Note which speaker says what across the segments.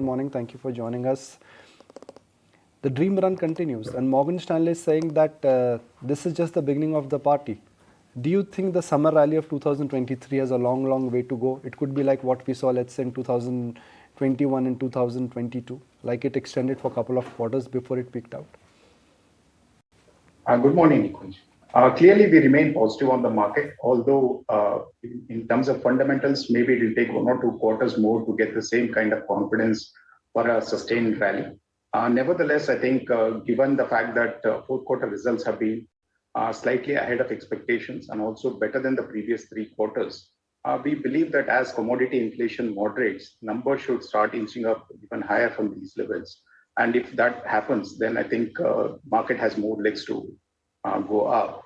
Speaker 1: morning. Thank you for joining us. The dream run continues, and Morgan Stanley is saying that this is just the beginning of the party. Do you think the summer rally of 2023 has a long, long way to go? It could be like what we saw, let's say, in 2021 and 2022, like it extended for a couple of quarters before it peaked out.
Speaker 2: Good morning, Nikunj. Clearly, we remain positive on the market, although in terms of fundamentals, maybe it will take 1 or 2 quarters more to get the same kind of confidence for a sustained rally. Nevertheless, I think given the fact that fourth quarter results have been slightly ahead of expectations and also better than the previous 3 quarters, we believe that as commodity inflation moderates, numbers should start inching up even higher from these levels. And if that happens, then I think market has more legs to go up.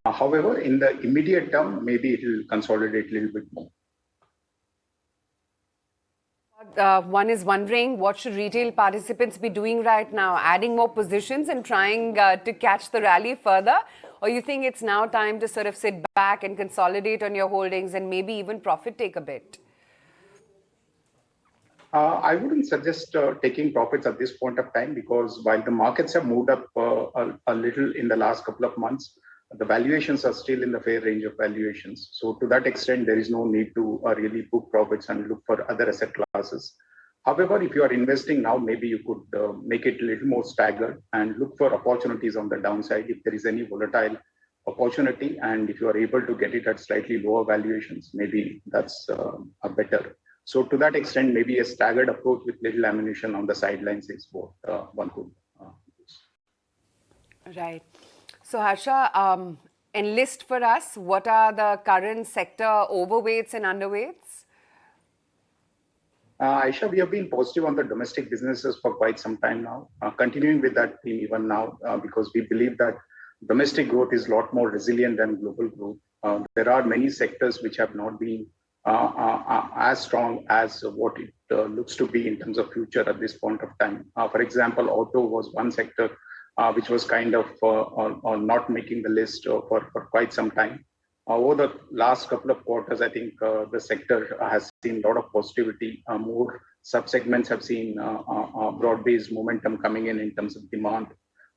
Speaker 2: However, in the immediate term, maybe it will consolidate a little bit more.
Speaker 3: One is wondering, what should retail participants be doing right now? Adding more positions and trying to catch the rally further? Or you think it's now time to sort of sit back and consolidate on your holdings and maybe even profit take a bit?
Speaker 2: I wouldn't suggest taking profits at this point of time, because while the markets have moved up a little in the last couple of months, the valuations are still in the fair range of valuations. So to that extent, there is no need to really book profits and look for other asset classes. However, if you are investing now, maybe you could make it a little more staggered and look for opportunities on the downside if there is any volatile opportunity. And if you are able to get it at slightly lower valuations, maybe that's a better. So to that extent, maybe a staggered approach with little ammunition on the sidelines is what one could use.
Speaker 3: Right. So Harsha, enlist for us, what are the current sector overweights and underweights?
Speaker 2: Aisha, we have been positive on the domestic businesses for quite some time now, continuing with that theme even now, because we believe that domestic growth is a lot more resilient than global growth. There are many sectors which have not been as strong as what it looks to be in terms of future at this point of time. For example, auto was one sector which was kind of not making the list for quite some time. Over the last couple of quarters, I think the sector has seen a lot of positivity. More subsegments have seen broad-based momentum coming in terms of demand.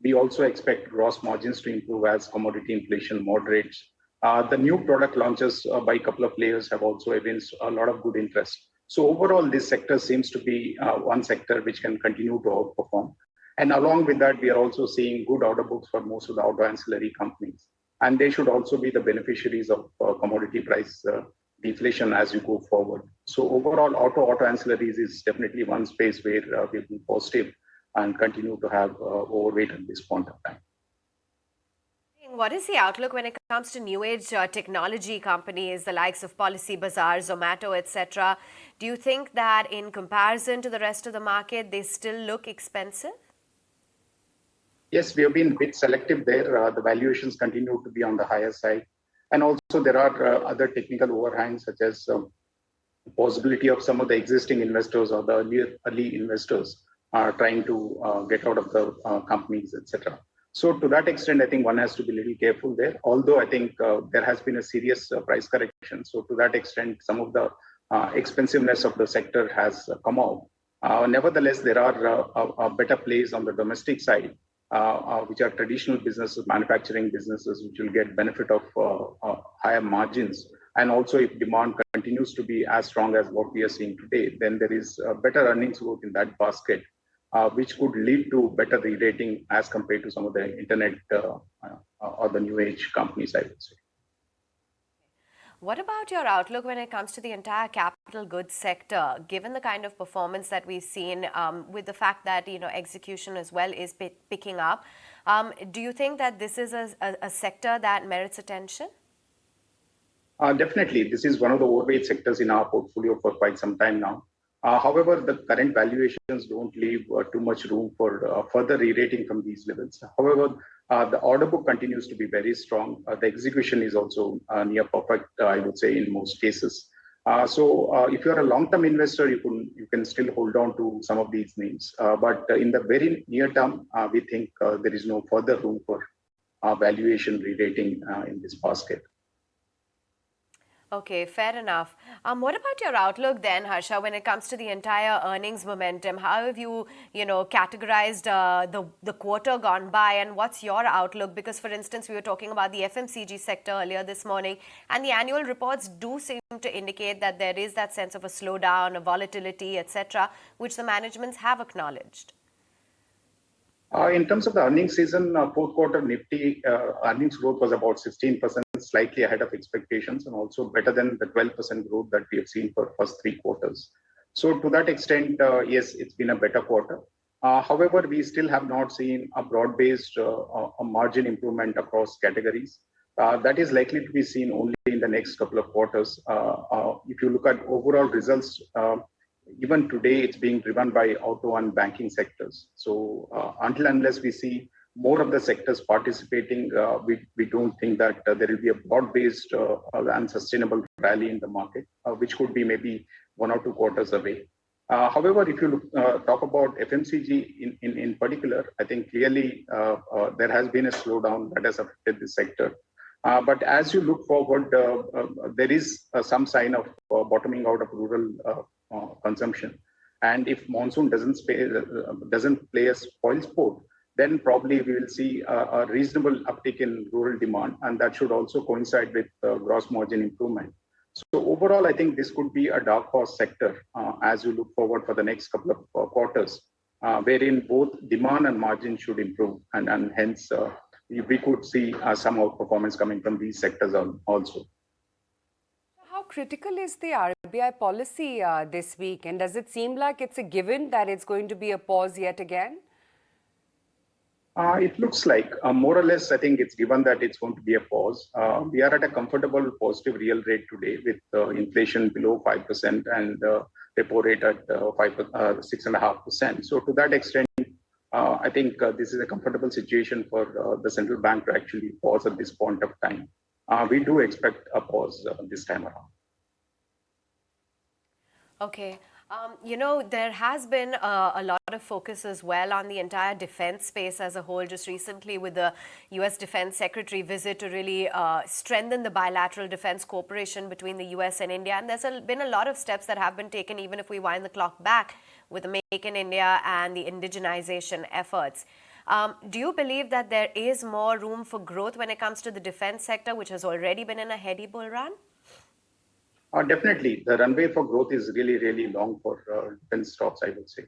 Speaker 2: We also expect gross margins to improve as commodity inflation moderates. The new product launches by a couple of players have also evinced a lot of good interest. So overall, this sector seems to be one sector which can continue to outperform. And along with that, we are also seeing good order books for most of the auto ancillary companies. And they should also be the beneficiaries of commodity price deflation as you go forward. So overall, auto ancillaries is definitely one space where we've been positive and continue to have overweight at this point of time.
Speaker 4: What is the outlook when it comes to new age technology companies, the likes of Policy Bazaar, Zomato, etc.? Do you think that in comparison to the rest of the market, they still look expensive?
Speaker 2: Yes, we have been a bit selective there. The valuations continue to be on the higher side. And also there are other technical overhangs, such as the possibility of some of the existing investors or the early investors trying to get out of the companies, etc. So to that extent, I think one has to be a little careful there. Although I think there has been a serious price correction. So to that extent, some of the expensiveness of the sector has come out. Nevertheless, there are better plays on the domestic side, which are traditional businesses, manufacturing businesses, which will get benefit of higher margins. And also, if demand continues to be as strong as what we are seeing today, then there is better earnings growth in that basket, which could lead to better re-rating as compared to some of the internet or the new age companies, I would say.
Speaker 4: What about your outlook when it comes to the entire capital goods sector, given the kind of performance that we've seen with the fact that execution as well is picking up? Do you think that this is a sector that merits attention?
Speaker 2: Definitely. This is one of the overweight sectors in our portfolio for quite some time now. However, the current valuations don't leave too much room for further re-rating from these levels. However, the order book continues to be very strong. The execution is also near perfect, I would say, in most cases. So if you're a long-term investor, you can still hold on to some of these names. But in the very near term, we think there is no further room for valuation re-rating in this basket.
Speaker 4: Okay, fair enough. What about your outlook then, Harsha, when it comes to the entire earnings momentum? How have you categorized the quarter gone by, and what's your outlook? Because, for instance, we were talking about the FMCG sector earlier this morning, and the annual reports do seem to indicate that there is that sense of a slowdown, a volatility, etc., which the managements have acknowledged.
Speaker 2: In terms of the earnings season, fourth quarter Nifty earnings growth was about 16%, slightly ahead of expectations, and also better than the 12% growth that we have seen for first three quarters. So to that extent, yes, it's been a better quarter. However, we still have not seen a broad-based margin improvement across categories. That is likely to be seen only in the next couple of quarters. If you look at overall results, even today it's being driven by auto and banking sectors. So until unless we see more of the sectors participating, we don't think that there will be a broad-based and sustainable rally in the market, which could be maybe 1 or 2 quarters away. However, if you talk about FMCG in particular, I think clearly there has been a slowdown that has affected the sector. But as you look forward, there is some sign of bottoming out of rural consumption. And if monsoon doesn't play a spoil sport, then probably we will see a reasonable uptick in rural demand, and that should also coincide with gross margin improvement. So overall, I think this could be a dark horse sector as you look forward for the next couple of quarters, wherein both demand and margin should improve, and hence we could see some outperformance coming from these sectors also.
Speaker 3: How critical is the RBI policy this week? And does it seem like it's a given that it's going to be a pause yet again?
Speaker 2: It looks like more or less, I think it's given that it's going to be a pause. We are at a comfortable positive real rate today with inflation below 5% and repo rate at 6.5%. So to that extent, I think this is a comfortable situation for the central bank to actually pause at this point of time. We do expect a pause this time around.
Speaker 4: Okay. There has been a lot of focus as well on the entire defense space as a whole, just recently with the US Defense Secretary visit to really strengthen the bilateral defense cooperation between the US and India. And there's been a lot of steps that have been taken, even if we wind the clock back, with the Make in India and the indigenization efforts. Do you believe that there is more room for growth when it comes to the defense sector, which has already been in a heady bull run?
Speaker 2: Definitely. The runway for growth is really, really long for defense stocks, I would say.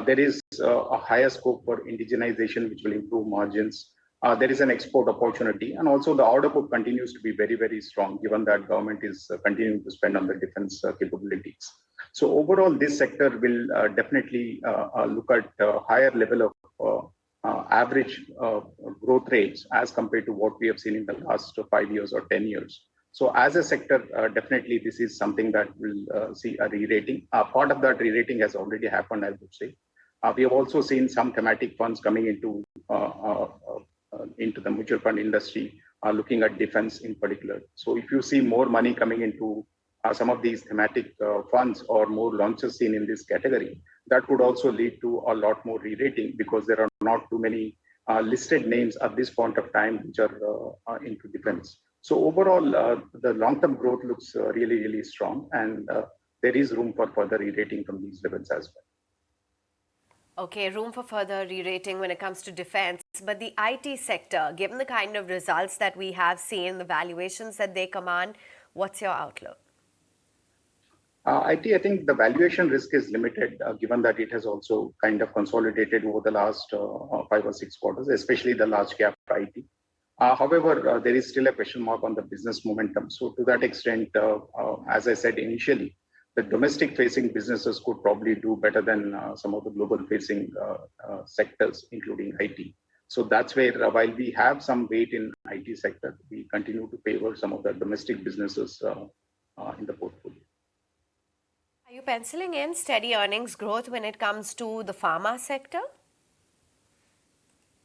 Speaker 2: There is a higher scope for indigenization, which will improve margins. There is an export opportunity. And also the order book continues to be very, very strong, given that government is continuing to spend on the defense capabilities. So overall, this sector will definitely look at a higher level of average growth rates as compared to what we have seen in the last 5 years or 10 years. So as a sector, definitely this is something that will see a re-rating. Part of that re-rating has already happened, I would say. We have also seen some thematic funds coming into the mutual fund industry, looking at defense in particular. So if you see more money coming into some of these thematic funds or more launches seen in this category, that could also lead to a lot more re-rating, because there are not too many listed names at this point of time which are into defense. So overall, the long-term growth looks really, really strong, and there is room for further re-rating from these levels as well.
Speaker 4: Okay, room for further re-rating when it comes to defense. But the IT sector, given the kind of results that we have seen, the valuations that they command, what's your outlook?
Speaker 2: I think the valuation risk is limited, given that it has also kind of consolidated over the last 5 or 6 quarters, especially the large cap IT. However, there is still a question mark on the business momentum. So to that extent, as I said initially, the domestic facing businesses could probably do better than some of the global facing sectors, including IT. So that's where, while we have some weight in IT sector, we continue to favor some of the domestic businesses in the portfolio.
Speaker 4: Are you penciling in steady earnings growth when it comes to the pharma sector?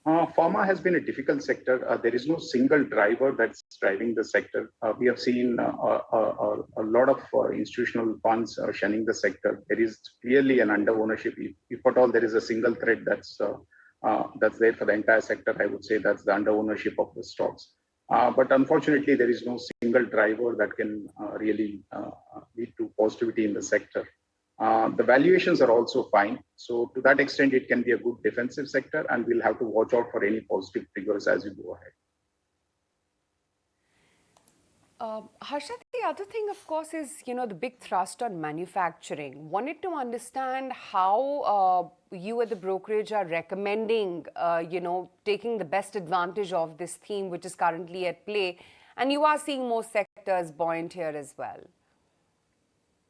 Speaker 2: Pharma has been a difficult sector. There is no single driver that's driving the sector. We have seen a lot of institutional funds shunning the sector. There is clearly an under ownership. If at all there is a single thread that's there for the entire sector, I would say that's the under ownership of the stocks. But unfortunately, there is no single driver that can really lead to positivity in the sector. The valuations are also fine. So to that extent, it can be a good defensive sector, and we'll have to watch out for any positive triggers as we go ahead.
Speaker 3: Harsha, the other thing, of course, is, the big thrust on manufacturing. Wanted to understand how you at the brokerage are recommending, taking the best advantage of this theme, which is currently at play. And you are seeing more sectors buoyant here as well.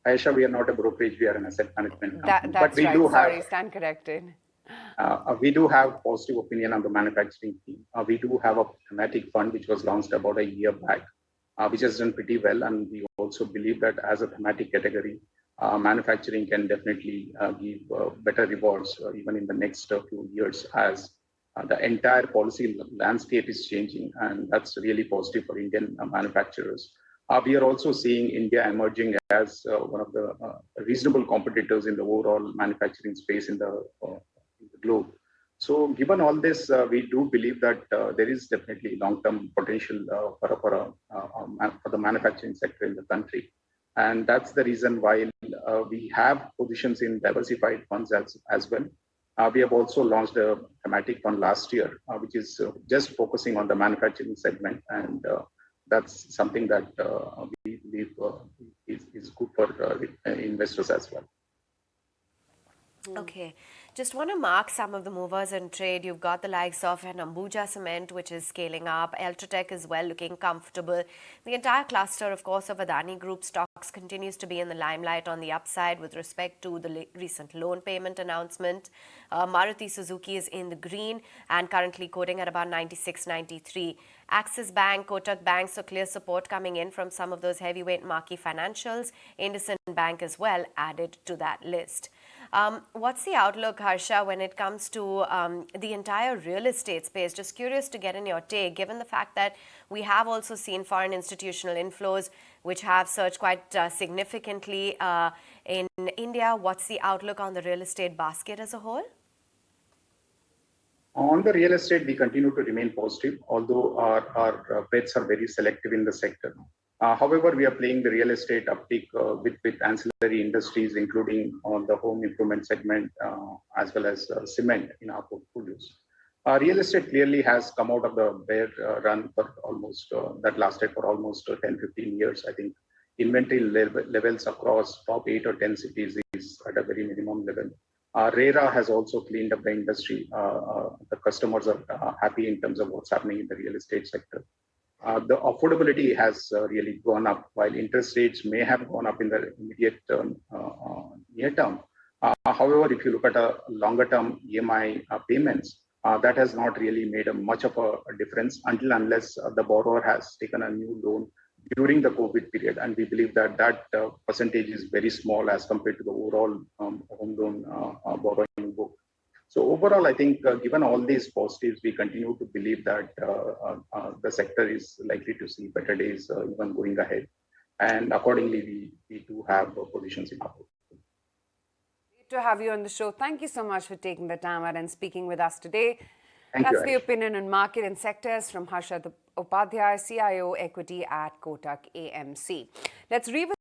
Speaker 2: Aisha, we are not a brokerage, we are an asset management company.
Speaker 3: That's
Speaker 2: but we
Speaker 3: right.
Speaker 2: do
Speaker 3: Sorry,
Speaker 2: have,
Speaker 3: stand corrected.
Speaker 2: we do have positive opinion on the manufacturing team. We do have a thematic fund which was launched about a year back, which has done pretty well. And we also believe that as a thematic category, manufacturing can definitely give better rewards even in the next few years as the entire policy landscape is changing. And that's really positive for Indian manufacturers. We are also seeing India emerging as one of the reasonable competitors in the overall manufacturing space in the globe. So given all this, we do believe that there is definitely long-term potential for the manufacturing sector in the country. And that's the reason why we have positions in diversified funds as well. We have also launched a thematic fund last year, which is just focusing on the manufacturing segment. And that's something that we believe is good for investors as well.
Speaker 4: Okay. Just want to mark some of the movers in trade. You've got the likes of an Ambuja Cement, which is scaling up. Ultratech as well, looking comfortable. The entire cluster, of course, of Adani Group stocks continues to be in the limelight on the upside with respect to the recent loan payment announcement. Maruti Suzuki is in the green and currently quoting at about 96.93. Axis Bank, Kotak Bank, so clear support coming in from some of those heavyweight marquee financials. IndusInd Bank as well added to that list. What's the outlook, Harsha, when it comes to the entire real estate space? Just curious to get in your take, given the fact that we have also seen foreign institutional inflows, which have surged quite significantly in India. What's the outlook on the real estate basket as a whole?
Speaker 2: On the real estate, we continue to remain positive, although our bets are very selective in the sector. However, we are playing the real estate uptick with ancillary industries, including on the home improvement segment, as well as cement in our portfolios. Real estate clearly has come out of the bear run for almost, that lasted for almost 10, 15 years. I think inventory levels across top 8 or 10 cities is at a very minimum level. RERA has also cleaned up the industry. The customers are happy in terms of what's happening in the real estate sector. The affordability has really gone up, while interest rates may have gone up in the immediate near term. However, if you look at a longer term EMI payments, that has not really made much of a difference unless the borrower has taken a new loan during the COVID period. And we believe that percentage is very small as compared to the overall home loan borrowing book. So overall, I think given all these positives, we continue to believe that the sector is likely to see better days even going ahead. And accordingly, we do have positions in our portfolio.
Speaker 3: Great to have you on the show. Thank you so much for taking the time out and speaking with us today.
Speaker 2: Thank
Speaker 3: That's
Speaker 2: you,
Speaker 3: the opinion on market and sectors from Harsha Upadhyaya, CIO Equity at Kotak AMC. Let's revisit